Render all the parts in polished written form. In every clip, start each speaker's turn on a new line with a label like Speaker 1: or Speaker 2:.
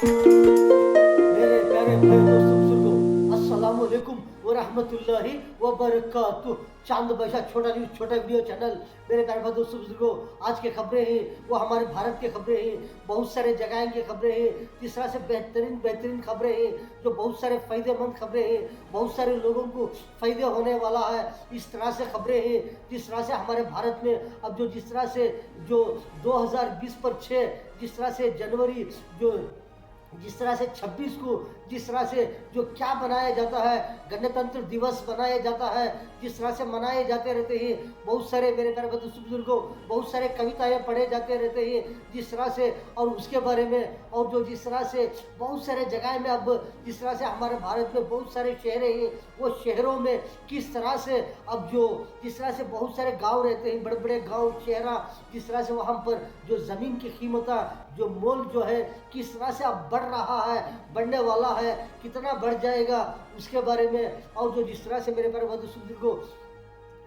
Speaker 1: मेरे प्यारे भाई दोस्तों बुजुर्गों, अस्सलाम वालेकुम व रहमतुल्लाहि व बरकातुहू। चांद बादशाह छोटा न्यूज़ छोटा वीडियो चैनल। मेरे प्यारे भाई दोस्तों बुजुर्गों, आज की खबरें हैं वो हमारे भारत की खबरें हैं, बहुत सारे जगह की खबरें हैं, जिस तरह से बेहतरीन बेहतरीन खबरें हैं, जो बहुत सारे फ़ायदेमंद खबरें हैं, बहुत सारे लोगों को फ़ायदे होने वाला है, इस तरह से खबरें हैं। जिस तरह से हमारे भारत में अब जो जिस तरह से जो 2020 पर 6 जिस तरह से जनवरी जो जिस तरह से 26 को जिस तरह से जो क्या बनाया जाता है, गणतंत्र दिवस बनाया जाता है, जिस तरह से मनाए जाते रहते हैं, बहुत सारे मेरे प्यारे बुजुर्गों, बहुत सारे कविताएं पढ़े जाते रहते हैं, जिस तरह से और उसके बारे में और जो जिस तरह से बहुत सारे जगह में अब जिस तरह से हमारे भारत में बहुत सारे शहर हैं, वो शहरों में किस तरह से अब जो जिस तरह से बहुत सारे गांव रहते हैं, बड़े बड़े गांव शहरा, जिस तरह से वहाँ पर जो ज़मीन की कीमत जो मोल जो है किस तरह से अब बढ़ रहा है, बढ़ने वाला है, कितना बढ़ जाएगा उसके बारे में। और जो जिस तरह से मेरे प्यारे बुजुर्गों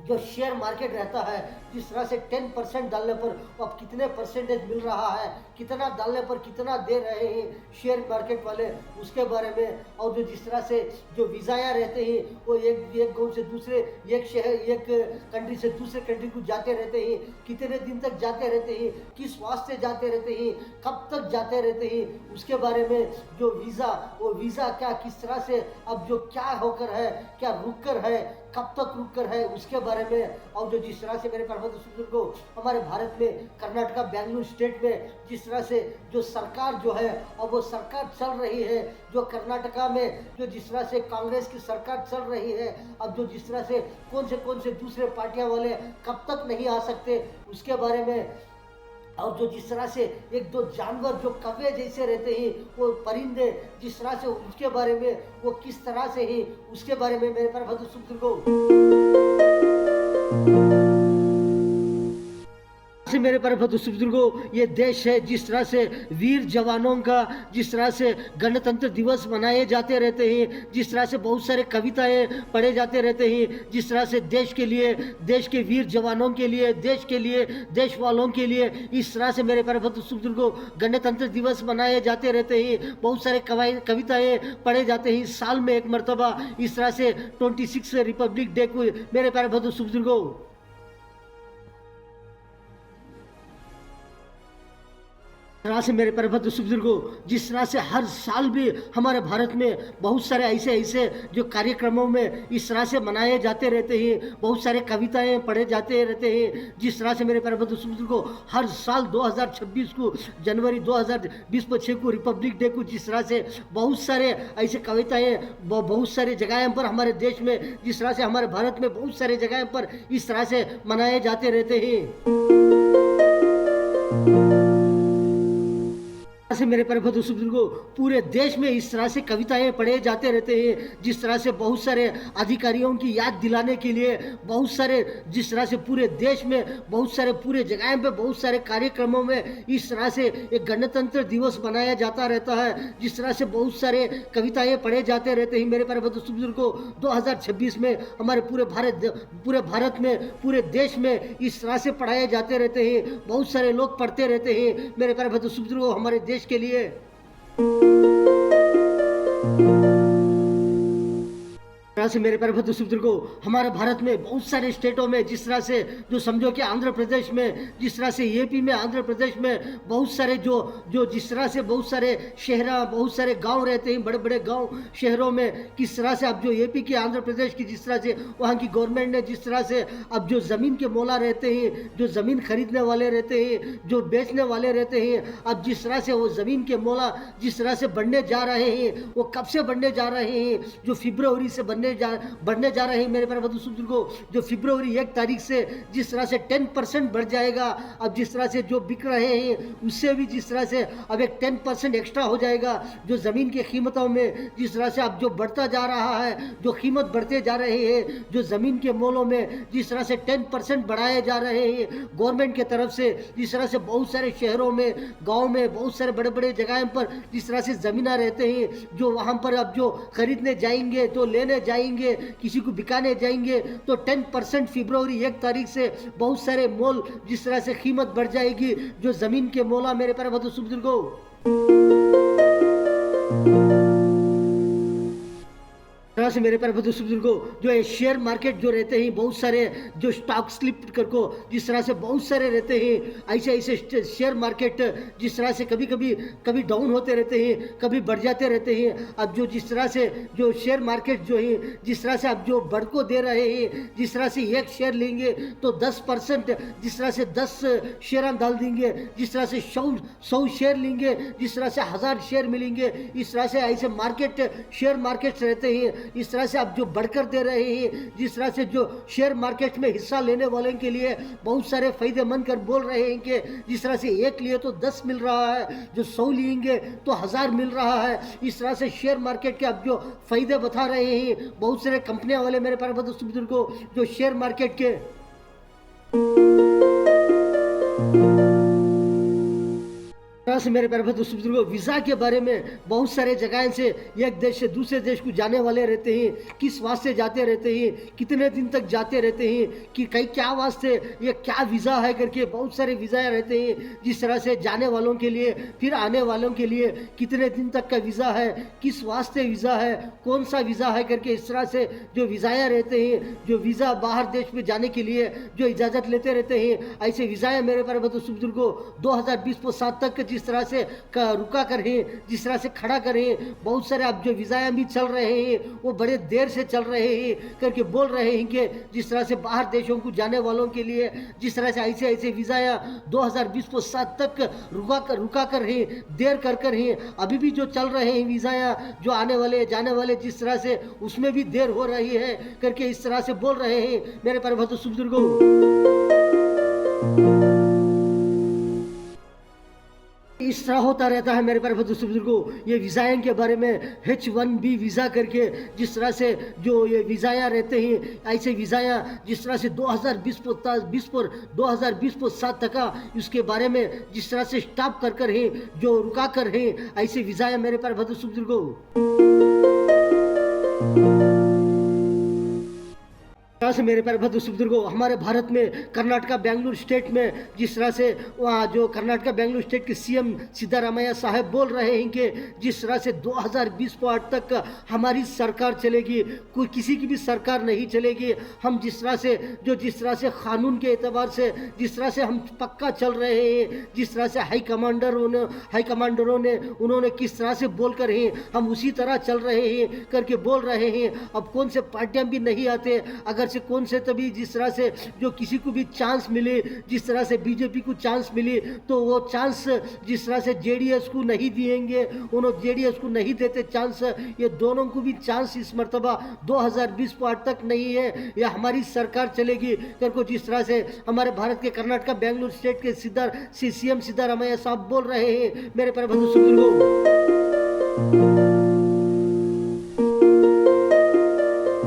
Speaker 1: जो शेयर मार्केट रहता है, जिस तरह से 10% डालने पर अब कितने परसेंटेज मिल रहा है, कितना डालने पर कितना दे रहे हैं शेयर मार्केट वाले, उसके बारे में। और जो जिस तरह से जो वीज़ाया रहते हैं वो एक गाँव से दूसरे, एक शहर एक कंट्री से दूसरे कंट्री को जाते रहते हैं, कितने दिन तक जाते रहते हैं, किस वास्ते जाते रहते हैं, कब तक जाते रहते हैं, उसके बारे में। जो वीज़ा वो वीज़ा क्या किस तरह से अब जो क्या होकर है, क्या रुक कर है, कब तक रुक कर है, उसके बारे में। और जो जिस तरह से मेरे बुजुर्गों को हमारे भारत में कर्नाटका बेंगलुरु स्टेट में जिस तरह से जो सरकार जो है अब वो सरकार चल रही है, जो कर्नाटका में जो जिस तरह से कांग्रेस की सरकार चल रही है, अब जो जिस तरह से कौन से दूसरे पार्टियां वाले कब तक नहीं आ सकते, उसके बारे में। और जो जिस तरह से एक दो जानवर जो कौवे जैसे रहते हैं, वो परिंदे जिस तरह से उसके बारे में, वो किस तरह से ही उसके बारे में मेरे पर बुजुर्गों से मेरे प्यारे बुजुर्गों, ये देश है जिस तरह से वीर जवानों का जिस तरह से गणतंत्र दिवस मनाए जाते रहते हैं, जिस तरह से बहुत सारे कविताएं पढ़े जाते रहते हैं, जिस तरह से देश के लिए, देश के वीर जवानों के लिए, देश के लिए, देश वालों के लिए, इस तरह से मेरे प्यारे बुजुर्गों गणतंत्र दिवस मनाए जाते रहते हैं, बहुत सारे कविताएं पढ़े जाते हैं साल में एक मरतबा। इस तरह से 26 रिपब्लिक डे को मेरे प्यारे बुजुर्गों तरह से मेरे प्यारे बुजुर्गों, जिस तरह से हर साल भी हमारे भारत में बहुत सारे ऐसे जो कार्यक्रमों में इस तरह से मनाए जाते रहते हैं, बहुत सारे कविताएं पढ़े जाते रहते हैं, जिस तरह से मेरे प्यारे बुजुर्गों हर साल 2026 को जनवरी 2020 को 6 को रिपब्लिक डे को जिस तरह से बहुत सारे ऐसे कविताएं बहुत सारे जगह पर हमारे देश में, जिस तरह से हमारे भारत में बहुत सारे जगह पर इस तरह से मनाए जाते रहते हैं। से मेरे प्यारे बुजुर्गों पूरे देश में इस तरह से कविताएं पढ़े जाते रहते हैं, जिस तरह से बहुत सारे अधिकारियों की याद दिलाने के लिए बहुत सारे जिस तरह से पूरे देश में बहुत सारे पूरे जगह पे बहुत सारे कार्यक्रमों में इस तरह से एक गणतंत्र दिवस मनाया जाता रहता है, जिस तरह से बहुत सारे कविताएं पढ़े जाते रहते हैं। मेरे प्यारे बुजुर्गों 2026 में हमारे पूरे भारत में पूरे देश में इस तरह से पढ़ाए जाते रहते हैं, बहुत सारे लोग पढ़ते रहते हैं मेरे प्यारे बुजुर्गों हमारे देश के लिए। से मेरे प्यारे बुजुर्गों हमारे भारत में बहुत सारे स्टेटों में जिस तरह से जो समझो कि आंध्र प्रदेश में जिस तरह से यूपी में आंध्र प्रदेश में बहुत सारे जो जिस तरह से बहुत सारे शहर बहुत सारे गांव रहते हैं, बड़े बड़े गांव शहरों में किस तरह से अब जो यूपी की आंध्र प्रदेश की जिस तरह से वहाँ की गवर्नमेंट ने जिस तरह से अब जो ज़मीन के मौला रहते हैं, जो ज़मीन खरीदने वाले रहते हैं, जो बेचने वाले रहते हैं, अब जिस तरह से वो ज़मीन के मौला जिस तरह से बढ़ने जा रहे हैं, वो कब से बढ़ने जा रहे हैं, जो फरवरी से बढ़ने जा रहे हैं मेरे प्यारे बुजुर्गों, जो फरवरी 1 तारीख से जिस तरह से 10% बढ़ जाएगा। अब जिस तरह से जो बिक रहे हैं उससे भी जिस तरह से अब एक 10% एक्स्ट्रा हो जाएगा, जो ज़मीन की कीमतों में जिस तरह से अब जो बढ़ता जा रहा है, जो कीमत बढ़ते जा रहे हैं, जो ज़मीन के मोलों में जिस तरह से 10% बढ़ाए जा रहे हैं गवर्नमेंट की तरफ से, जिस तरह से बहुत सारे शहरों में, गाँव में, बहुत सारे बड़े बड़े जगह पर जिस तरह से ज़मीन रहते हैं, जो वहाँ पर अब जो खरीदने जाएंगे तो लेने जाएंगे, किसी को बिकाने जाएंगे तो 10% फरवरी 1 तारीख से बहुत सारे मोल जिस तरह से कीमत बढ़ जाएगी, जो जमीन के मोला मेरे प्यारे बुजुर्गों से मेरे प्यारे बुजुर्गों, जो ये शेयर मार्केट जो रहते हैं बहुत सारे, जो स्टॉक स्लिप करको जिस तरह से बहुत सारे रहते हैं, ऐसे ऐसे शेयर मार्केट जिस तरह से कभी कभी कभी डाउन होते रहते हैं, कभी बढ़ जाते रहते हैं। अब जो जिस तरह से जो शेयर मार्केट जो है जिस तरह से अब जो बढ़ को दे रहे हैं, जिस तरह से एक शेयर लेंगे तो 10%, जिस तरह से 10 शेयर डाल देंगे, जिस तरह से 100 शेयर लेंगे, जिस तरह से 1000 शेयर मिलेंगे, इस तरह से ऐसे मार्केट शेयर मार्केट्स रहते हैं। इस तरह से अब जो बढ़कर दे रहे हैं, जिस तरह से जो शेयर मार्केट में हिस्सा लेने वाले के लिए बहुत सारे फायदेमंद कर बोल रहे हैं कि जिस तरह से एक लिए तो 10 मिल रहा है, जो 100 लेंगे तो 1000 मिल रहा है। इस तरह से शेयर मार्केट के अब जो फायदे बता रहे हैं बहुत सारे कंपनियां वाले मेरे प्यारे बुजुर्गों, जो शेयर मार्केट के से मेरे प्यारे बुजुर्गों, वीज़ा के बारे में बहुत सारे जगह से एक देश से दूसरे देश को जाने वाले रहते हैं, किस वास्ते जाते रहते हैं, कितने दिन तक जाते रहते हैं, कि कई क्या वास्ते, ये क्या वीज़ा है करके बहुत सारे वीज़ा रहते हैं। जिस तरह से जाने वालों के लिए, फिर आने वालों के लिए कितने दिन तक का वीज़ा है, किस वास्ते वीज़ा है, कौन सा वीज़ा है करके इस तरह से जो वीज़ाया रहते हैं, जो वीज़ा बाहर देश में जाने के लिए जो इजाज़त लेते रहते हैं, ऐसे वीज़ाया मेरे प्यारे बुजुर्गों 2020-7 तक जिस तरह से रुका करें, जिस तरह से खड़ा करें, बहुत सारे अब जो वीज़ा भी चल रहे हैं वो बड़े देर से चल रहे हैं करके बोल रहे हैं कि जिस तरह से बाहर देशों को जाने वालों के लिए जिस तरह से ऐसे ऐसे वीज़ा 2020-7 तक रुका कर हैं, देर कर हैं। अभी भी जो चल रहे हैं वीज़ा जो आने वाले जाने वाले जिस तरह से उसमें भी देर हो रही है करके इस तरह से बोल रहे हैं मेरे प्यारे बुजुर्गों। इस तरह होता रहता है मेरे प्यारे बुजुर्गों, ये वीज़ाएं के बारे में H1B वीज़ा करके जिस तरह से जो ये वीज़ाया रहते हैं, ऐसे वीज़ाया जिस तरह से 2020-7 तक उसके बारे में जिस तरह से स्टॉप कर हैं, जो रुका कर हैं, ऐसे वीज़ाया मेरे प्यारे बुजुर्गों। से मेरे प्यारे बुजुर्गों, हमारे भारत में कर्नाटका बेंगलुरु स्टेट में जिस तरह से वहाँ जो कर्नाटका बेंगलुरु स्टेट के सीएम सिद्धारामैया साहब बोल रहे हैं कि जिस तरह से 2020-8 तक हमारी सरकार चलेगी, कोई किसी की भी सरकार नहीं चलेगी। हम जिस तरह से कानून के एतबार से जिस तरह से हम पक्का चल रहे हैं, जिस तरह से हाई कमांडरों ने उन्होंने किस तरह से बोल कर हैं, हम उसी तरह चल रहे हैं करके बोल रहे हैं। अब कौन से पार्टियां भी नहीं आते, अगर से कौन से तभी जिस तरह से जो किसी को भी चांस मिले, जिस तरह से बीजेपी को चांस मिले तो वो चांस जिस तरह से जेडीएस को नहीं दिएंगे, उन्होंने जेडीएस को नहीं देते चांस। ये दोनों को भी चांस इस मर्तबा 2020-8 तक नहीं है, या हमारी सरकार चलेगी करको जिस तरह से हमारे भारत के कर्नाटका बेंगलुरु स्टेट के सीएम सिद्धारामैया साहब बोल रहे हैं मेरे प्यारे बुजुर्गों।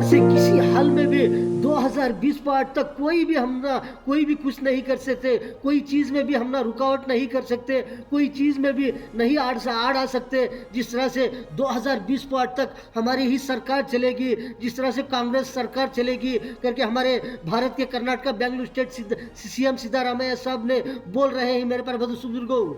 Speaker 1: किसी हाल में भी 2020-8 तक कोई भी कुछ नहीं कर सकते, कोई चीज़ में भी हम ना रुकावट नहीं कर सकते, कोई चीज़ में भी नहीं आड़ आ सकते। जिस तरह से 2020-8 तक हमारी ही सरकार चलेगी, जिस तरह से कांग्रेस सरकार चलेगी करके हमारे भारत के कर्नाटका बेंगलुरु स्टेट सीएम सिद्धारामैया साहब ने बोल रहे हैं मेरे प्यारे बुजुर्गों।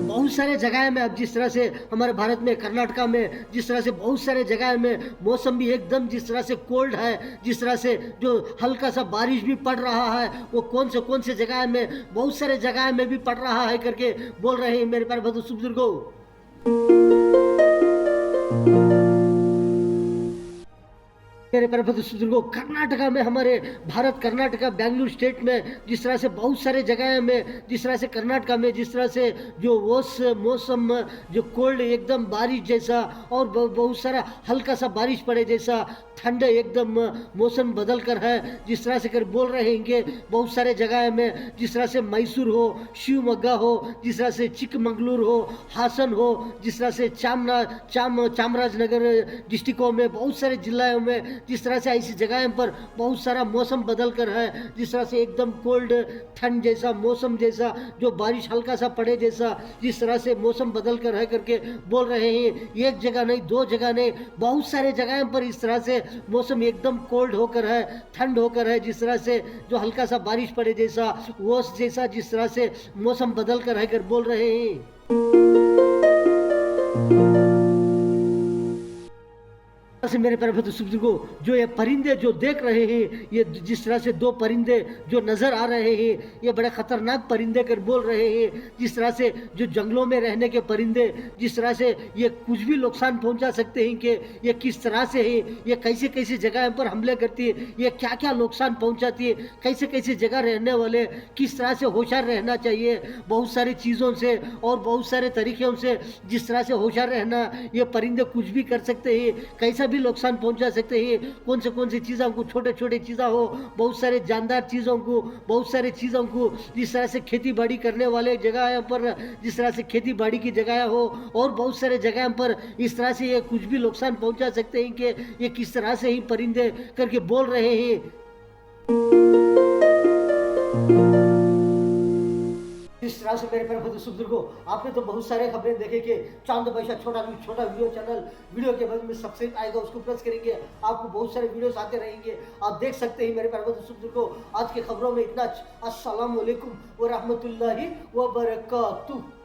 Speaker 1: बहुत सारे जगह में अब जिस तरह से हमारे भारत में कर्नाटका में जिस तरह से बहुत सारे जगह में मौसम भी एकदम जिस तरह से कोल्ड है, जिस तरह से जो हल्का सा बारिश भी पड़ रहा है, वो कौन से जगह में बहुत सारे जगह में भी पड़ रहा है करके बोल रहे हैं मेरे प्यारे बुजुर्गों। मेरे प्यारे बुजुर्गों, कर्नाटका में हमारे भारत कर्नाटका बेंगलुरु स्टेट में जिस तरह से बहुत सारे जगह में जिस तरह से कर्नाटका में जिस तरह से जो मौसम जो कोल्ड एकदम बारिश जैसा और बहुत सारा हल्का सा बारिश पड़े जैसा ठंडे एकदम मौसम बदल कर है, जिस तरह से कर बोल रहे हैं कि बहुत सारे जगह में जिस तरह से मैसूर हो, शिवमोगा हो, जिस तरह से चिकमंगलुर हो, हासन हो, जिस तरह से चामराजनगर डिस्ट्रिक्टों में बहुत सारे जिलों में जिस तरह से ऐसी जगह पर बहुत सारा मौसम बदल कर है, जिस तरह से एकदम कोल्ड ठंड जैसा मौसम जैसा जो बारिश हल्का सा पड़े जैसा जिस तरह से मौसम बदल कर है करके बोल रहे हैं। एक जगह नहीं, दो जगह नहीं, बहुत सारे जगह पर इस तरह से मौसम एकदम कोल्ड होकर है, ठंड होकर है, जिस तरह से जो हल्का सा बारिश पड़े जैसा ओस जैसा जिस तरह से मौसम बदल कर है कर बोल रहे हैं। से मेरे प्यारे बुजुर्गों, जो ये परिंदे जो देख रहे हैं, ये जिस तरह से दो परिंदे जो नज़र आ रहे हैं, ये बड़े ख़तरनाक परिंदे कर बोल रहे हैं। जिस तरह से जो जंगलों में रहने के परिंदे, जिस तरह से ये कुछ भी नुकसान पहुंचा सकते हैं, कि ये किस तरह से है, ये कैसे कैसे जगह पर हमले करती है, ये क्या क्या नुकसान पहुंचाती है, कैसे कैसे जगह रहने वाले किस तरह से होशियार रहना चाहिए, बहुत सारी चीज़ों से और बहुत सारे तरीक़ों से जिस तरह से होशियार रहना, ये परिंदे कुछ भी कर सकते हैं, कैसा भी नुकसान पहुंचा सकते हैं। कौन सी चीज़ों को, छोटे छोटे चीज़ें हो, बहुत सारे जानदार चीज़ों को, बहुत सारे चीज़ों को, जिस तरह से खेती बाड़ी करने वाले जगह पर, जिस तरह से खेती बाड़ी की जगह हो, और बहुत सारे जगह पर इस तरह से ये कुछ भी नुकसान पहुंचा सकते हैं, कि ये किस तरह से ही परिंदे करके बोल रहे हैं। इस तरह से मेरे प्यारे बुजुर्गों, आपने तो बहुत सारे खबरें देखे कि चांद भाषा छोटा वीडियो चैनल, वीडियो के बाद में सब्सक्राइब आएगा, उसको प्रेस करेंगे, आपको बहुत सारे वीडियोस आते रहेंगे, आप देख सकते हैं। मेरे प्यारे बुजुर्गों, आज के खबरों में इतना। अस्सलाम वालेकुम व रहमतुल्लाहि व बरकातुहू।